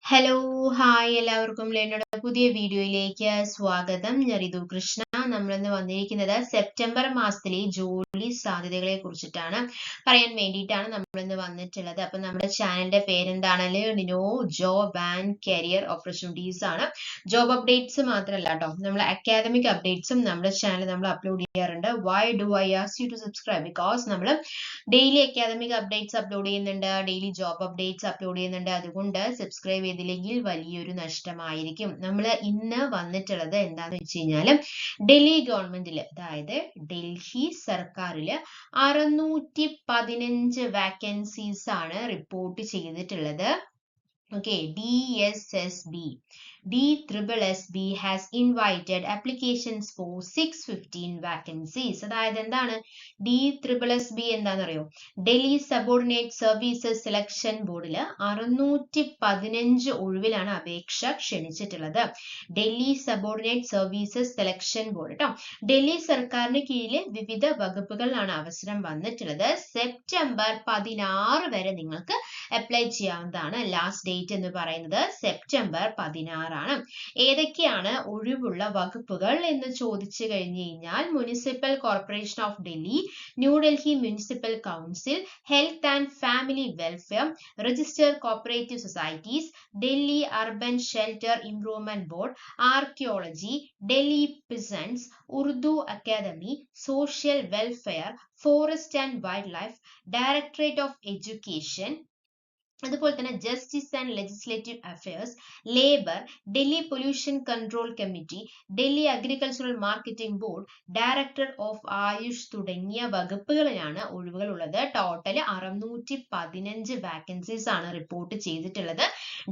Hello hi എല്ലാവർക്കും ലെന്നോയുടെ പുതിയ വീഡിയോയിലേക്ക് സ്വാഗതം. ഞാൻ റിതു കൃഷ്ണ. നമ്മളിന്ന് വന്നിരിക്കുന്നത് സെപ്റ്റംബർ മാസത്തിലെ ജോലി സാധ്യതകളെ കുറിച്ചിട്ടാണ് പറയാൻ വേണ്ടിയിട്ടാണ് നമ്മളിന്ന് വന്നിട്ടുള്ളത്. അപ്പൊ നമ്മുടെ ചാനലിന്റെ പേരെന്താണ്? Learnino job and career opportunities ആണ്. ജോബ് അപ്ഡേറ്റ്സ് മാത്രമല്ല കേട്ടോ, നമ്മൾ അക്കാദമിക് അപ്ഡേറ്റ്സും നമ്മുടെ ചാനൽ നമ്മൾ അപ്ലോഡ് ചെയ്യാറുണ്ട്. Why do I ask you to subscribe? Because നമ്മൾ ഡെയിലി അക്കാദമിക് അപ്ഡേറ്റ്സ് അപ്ലോഡ് ചെയ്യുന്നുണ്ട്, ഡെയിലി ജോബ് അപ്ഡേറ്റ്സ് അപ്ലോഡ് ചെയ്യുന്നുണ്ട്. അതുകൊണ്ട് സബ്സ്ക്രൈബ് ചെയ്തില്ലെങ്കിൽ വലിയൊരു നഷ്ടമായിരിക്കും. നമ്മൾ ഇന്ന് വന്നിട്ടുള്ളത് എന്താന്ന് വെച്ച് കഴിഞ്ഞാൽ ഡൽഹി ഗവൺമെന്റിൽ, അതായത് ഡൽഹി സർക്കാരില് 615 വാക്കൻസീസ് ആണ് റിപ്പോർട്ട് ചെയ്തിട്ടുള്ളത്. Okay, DSSB has invited applications for 615 vacancies. അതായത് എന്താണ് DSSB എന്താണെന്നറിയോ? ഡൽഹി സബോർഡിനേറ്റ് സർവീസസ് സെലക്ഷൻ ബോർഡിൽ 615 ഒഴിവിലാണ് അപേക്ഷ ക്ഷണിച്ചിട്ടുള്ളത്. Delhi subordinate services selection board കേട്ടോ. ഡൽഹി സർക്കാരിന് കീഴിൽ വിവിധ വകുപ്പുകളിലാണ് അവസരം വന്നിട്ടുള്ളത്. സെപ്റ്റംബർ 16 വരെ നിങ്ങൾക്ക് അപ്ലൈ ചെയ്യാവുന്നതാണ്. ലാസ്റ്റ് ഡേറ്റ് എന്ന് പറയുന്നത് സെപ്റ്റംബർ 16 ആണ്. ഏതൊക്കെയാണ് ഒഴിവുള്ള വകുപ്പുകൾ എന്ന് ചോദിച്ചു കഴിഞ്ഞു കഴിഞ്ഞാൽ municipal corporation of Delhi, New Delhi municipal council, health and family welfare, register cooperative societies, Delhi urban shelter improvement board, archaeology, Delhi prisons, Urdu academy, social welfare, forest and wildlife, directorate of education, അതുപോലെ തന്നെ justice and legislative affairs, labour, Delhi pollution control committee, Delhi agricultural marketing board, director of AYUSH തുടങ്ങിയ വകുപ്പുകളിലാണ് ഒഴിവുകൾ ഉള്ളത്. Total 615 vacancies ആണ് report ചെയ്തിട്ടുള്ളത്.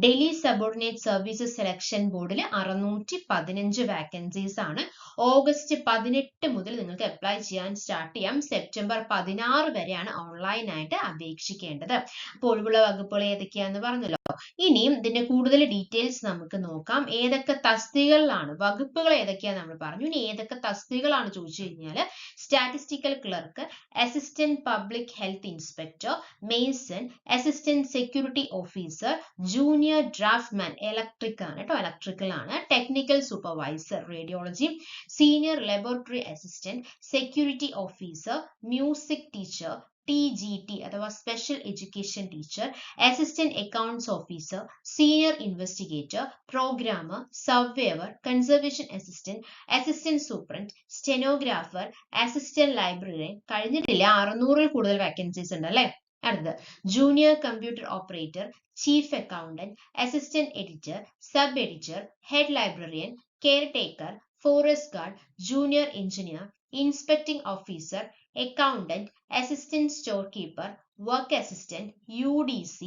Delhi subordinate services selection ബോർഡിൽ 615 vacancies ആണ്. ഓഗസ്റ്റ് 18 മുതൽ നിങ്ങൾക്ക് അപ്ലൈ ചെയ്യാൻ സ്റ്റാർട്ട് ചെയ്യാം. സെപ്റ്റംബർ 16 വരെയാണ് ഓൺലൈനായിട്ട് അപേക്ഷിക്കേണ്ടത്. അപ്പോൾ ഒഴിവുള്ള വകുപ്പുകൾ ഏതൊക്കെയാന്ന് പറഞ്ഞല്ലോ. ഇനിയും ഇതിന്റെ കൂടുതൽ ഡീറ്റെയിൽസ് നമുക്ക് നോക്കാം. ഏതൊക്കെ തസ്തികകളിലാണ്, വകുപ്പുകൾ ഏതൊക്കെയാന്ന് നമ്മൾ പറഞ്ഞു. ഇനി ഏതൊക്കെ തസ്തികകളാണ് ചോദിച്ചു കഴിഞ്ഞാൽ statistical clerk, assistant public health inspector, Mason, assistant security officer, junior draughtsman, electric ആണ് കേട്ടോ, ഇലക്ട്രിക്കൽ ആണ്, technical supervisor radiology, senior laboratory assistant, security officer, music teacher, TGT അഥവാ special education teacher, assistant accounts officer, senior investigator, programmer, surveyor, conservation assistant, assistant superintendent, stenographer, assistant librarian. കഴിഞ്ഞിട്ടില്ല, 600-ൽ കൂടുതൽ vacancies ഉണ്ട് അല്ലെ. അടുത്തത് junior computer operator, chief accountant, assistant editor, sub editor, head librarian, care taker, forest guard, junior engineer, inspecting officer, accountant, assistant storekeeper, work assistant, UDC,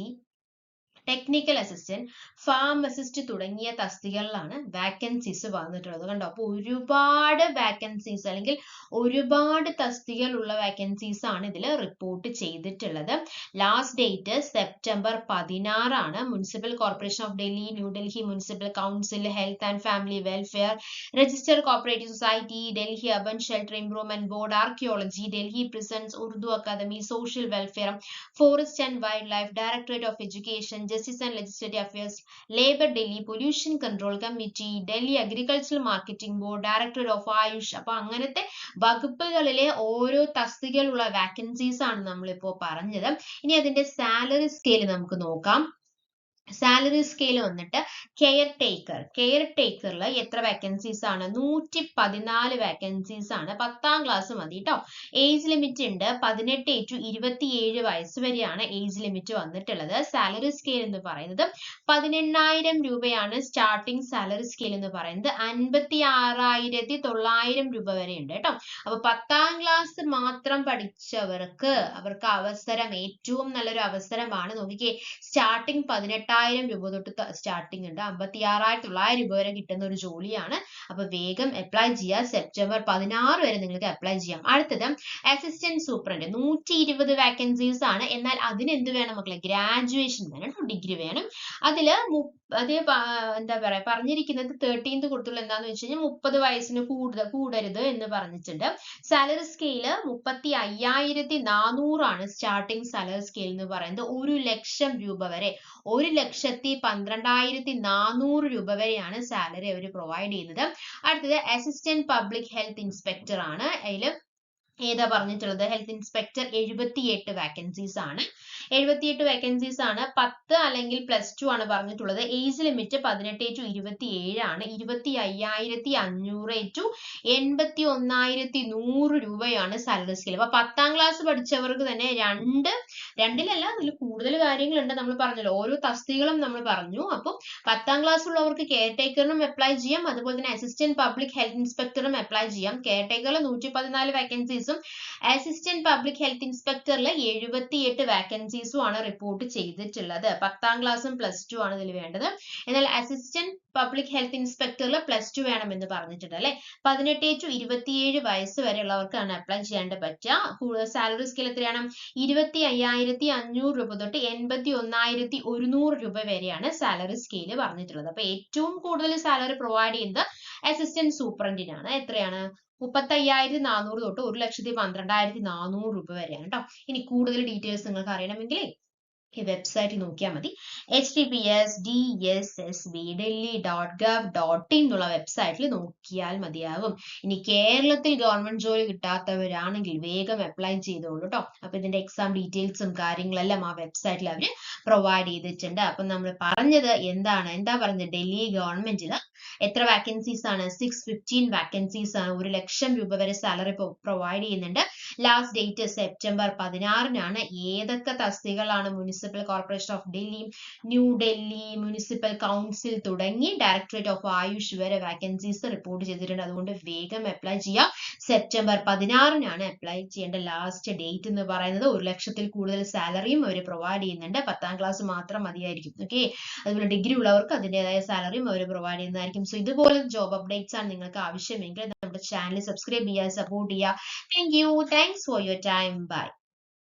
technical assistant, pharmacist തുടങ്ങിയ തസ്തികകളിലാണ് vacancies വന്നിട്ടുള്ളത്. കണ്ടോ, അപ്പൊ ഒരുപാട് വാക്കൻസീസ് അല്ലെങ്കിൽ ഒരുപാട് തസ്തികകളുള്ള വാക്കൻസീസ് ആണ് ഇതിൽ report ചെയ്തിട്ടുള്ളത്. ലാസ്റ്റ് ഡേറ്റ് സെപ്റ്റംബർ 16 ആണ്. Municipal corporation of Delhi, New Delhi municipal council, health and family welfare, register cooperative society, Delhi urban shelter improvement board, archaeology, Delhi prisons, Urdu academy, social welfare, forest and wildlife, directorate of education, justice and legislative affairs, labour, Delhi pollution control committee, Delhi agricultural marketing board, directorate of Ayush. അപ്പൊ അങ്ങനത്തെ വകുപ്പുകളിലെ ഓരോ തസ്തികയിലുള്ള vacancies ആണ് നമ്മളിപ്പോ പറഞ്ഞത്. ഇനി അതിന്റെ salary scale നമുക്ക് നോക്കാം. സാലറി സ്കെയിൽ വന്നിട്ട് കെയർ ടേക്കറിൽ എത്ര വാക്കൻസീസ് ആണ്? 114 വാക്കൻസീസ് ആണ്. 10ാം ക്ലാസ് മതി കേട്ടോ. ഏജ് ലിമിറ്റ് ഉണ്ട്. 18 to 27 വയസ്സ് വരെയാണ് ഏജ് ലിമിറ്റ് വന്നിട്ടുള്ളത്. സാലറി സ്കെയിൽ എന്ന് പറയുന്നത് 18,000 രൂപയാണ് സ്റ്റാർട്ടിംഗ് സാലറി സ്കെയിൽ എന്ന് പറയുന്നത്. 56,900 രൂപ വരെ ഉണ്ട് കേട്ടോ. അപ്പൊ 10ാം ക്ലാസ് മാത്രം പഠിച്ചവർക്ക് അവർക്ക് അവസരം, ഏറ്റവും നല്ലൊരു അവസരമാണ്. നോക്കിക്കേ, സ്റ്റാർട്ടിംഗ് 18,000 രൂപ തൊട്ട് സ്റ്റാർട്ടിംഗ് ഉണ്ട്. 56,900 രൂപ വരെ കിട്ടുന്ന ഒരു ജോലിയാണ്. അപ്പൊ വേഗം അപ്ലൈ ചെയ്യുക. സെപ്റ്റംബർ 16 വരെ നിങ്ങൾക്ക് അപ്ലൈ ചെയ്യാം. അടുത്തത് അസിസ്റ്റന്റ് സൂപ്രണ്ട്, 120 വാക്കൻസീസ് ആണ്. എന്നാൽ അതിന് എന്ത് വേണം മക്കളെ? ഗ്രാജുവേഷൻ വേണം, ഡിഗ്രി വേണം. അതില് എന്താ പറയാ പറഞ്ഞിരിക്കുന്നത് 13th കൊടുത്തുള്ള എന്താന്ന് വെച്ച് കഴിഞ്ഞാൽ 30 വയസ്സിന് കൂടരുത് എന്ന് പറഞ്ഞിട്ടുണ്ട്. സാലറി സ്കെയില് 35,400 ആണ് സ്റ്റാർട്ടിംഗ് സാലറി സ്കെയിൽ എന്ന് പറയുന്നത്. 1,00,000 രൂപ വരെ 1,12,400 രൂപ വരെയാണ് സാലറി അവർ പ്രൊവൈഡ് ചെയ്യുന്നത്. അടുത്തത് അസിസ്റ്റന്റ് പബ്ലിക് ഹെൽത്ത് ഇൻസ്പെക്ടർ ആണ്. അതിൽ ഏതാ പറഞ്ഞിട്ടുള്ളത്? ഹെൽത്ത് ഇൻസ്പെക്ടർ 78 വാക്കൻസീസ് ആണ്. 78 വാക്കൻസീസ് ആണ്. 10 അല്ലെങ്കിൽ +2 ആണ് പറഞ്ഞിട്ടുള്ളത്. ഏജ് ലിമിറ്റ് 18 to 27 ആണ്. 25,500 to 81,100 രൂപയാണ് സാലറി സ്കെയിൽ. അപ്പൊ 10ാം ക്ലാസ് പഠിച്ചവർക്ക് തന്നെ രണ്ടിലല്ല അതിൽ കൂടുതൽ കാര്യങ്ങളുണ്ട്. നമ്മൾ പറഞ്ഞല്ലോ, ഓരോ തസ്തികളും നമ്മൾ പറഞ്ഞു. അപ്പൊ 10ാം ക്ലാസ് ഉള്ളവർക്ക് കെയർ ടേക്കറിനും അപ്ലൈ ചെയ്യാം, അതുപോലെ തന്നെ അസിസ്റ്റന്റ് പബ്ലിക് ഹെൽത്ത് ഇൻസ്പെക്ടറും അപ്ലൈ ചെയ്യാം. കെയർ ടേക്കറിൽ 114 വാക്കൻസീസും അസിസ്റ്റന്റ് പബ്ലിക് ഹെൽത്ത് ഇൻസ്പെക്ടറിൽ 78 വാക്കൻസീസും ആണ് റിപ്പോർട്ട് ചെയ്തിട്ടുള്ളത്. 10ാം ക്ലാസ്സും +2 ആണ് ഇതിൽ വേണ്ടത്. എന്നാൽ അസിസ്റ്റന്റ് പബ്ലിക് ഹെൽത്ത് ഇൻസ്പെക്ടറിൽ +2 വേണമെന്ന് പറഞ്ഞിട്ടുണ്ട് അല്ലെ. 18 to 27 വയസ്സ് വരെയുള്ളവർക്കാണ് അപ്ലൈ ചെയ്യാണ്ട് പറ്റുക. സാലറി സ്കെയിൽ എത്രയാണ്? 25,500 രൂപ തൊട്ട് 81,100 രൂപ വരെയാണ് സാലറി സ്കെയിൽ പറഞ്ഞിട്ടുള്ളത്. അപ്പൊ ഏറ്റവും കൂടുതൽ സാലറി പ്രൊവൈഡ് ചെയ്യുന്നത് അസിസ്റ്റന്റ് സൂപ്രണ്ടിനാണ്. എത്രയാണ്? 35,400 തൊട്ട് 1,12,400 രൂപ വരെയാണ് കേട്ടോ. ഇനി കൂടുതൽ ഡീറ്റെയിൽസ് നിങ്ങൾക്ക് അറിയണമെങ്കിൽ ഈ വെബ്സൈറ്റിൽ നോക്കിയാൽ മതി. https://delhi.gov.in എന്നുള്ള വെബ്സൈറ്റിൽ നോക്കിയാൽ മതിയാകും. ഇനി കേരളത്തിൽ ഗവൺമെന്റ് ജോലി കിട്ടാത്തവരാണെങ്കിൽ വേഗം അപ്ലൈ ചെയ്തോളൂ കേട്ടോ. അപ്പൊ ഇതിന്റെ എക്സാം ഡീറ്റെയിൽസും കാര്യങ്ങളെല്ലാം ആ വെബ്സൈറ്റിൽ അവർ പ്രൊവൈഡ് ചെയ്തിട്ടുണ്ട്. അപ്പൊ നമ്മൾ പറഞ്ഞത് എന്താ പറഞ്ഞത്? ഡൽഹി ഗവൺമെന്റിൽ എത്ര വാക്കൻസീസ് ആണ്? 615 വാക്കൻസീസ് ആണ്. 1,00,000 രൂപ വരെ സാലറി പ്രൊവൈഡ് ചെയ്യുന്നുണ്ട്. ലാസ്റ്റ് ഡേറ്റ് സെപ്റ്റംബർ 16-നാണ്. ഏതൊക്കെ തസ്തികളാണ്? Municipal corporation of Delhi, new Delhi municipal council തുടങ്ങി ഡയറക്ടറേറ്റ് ഓഫ് ആയുഷ് വരെ വാക്കൻസീസ് റിപ്പോർട്ട് ചെയ്തിട്ടുണ്ട്. അതുകൊണ്ട് വേഗം അപ്ലൈ ചെയ്യാം. സെപ്റ്റംബർ 16-നാണ് അപ്ലൈ ചെയ്യേണ്ട ലാസ്റ്റ് ഡേറ്റ് എന്ന് പറയുന്നത്. 1,00,000-ൽ കൂടുതൽ സാലറിയും അവർ പ്രൊവൈഡ് ചെയ്യുന്നുണ്ട്. 10ാം ക്ലാസ് മാത്രം മതിയായിരിക്കും. ഓക്കെ, അതുപോലെ ഡിഗ്രി ഉള്ളവർക്ക് അതിൻ്റെതായ സാലറിയും അവർ പ്രൊവൈഡ് ചെയ്യുന്നതായിരിക്കും. സോ ഇതുപോലെ ജോബ് അപ്ഡേറ്റ്സ് ആണ് നിങ്ങൾക്ക് ആവശ്യമെങ്കിൽ നമ്മുടെ ചാനൽ സബ്സ്ക്രൈബ് ചെയ്യുക, സപ്പോർട്ട് ചെയ്യുക. Thank you. Thanks for your time. Bye.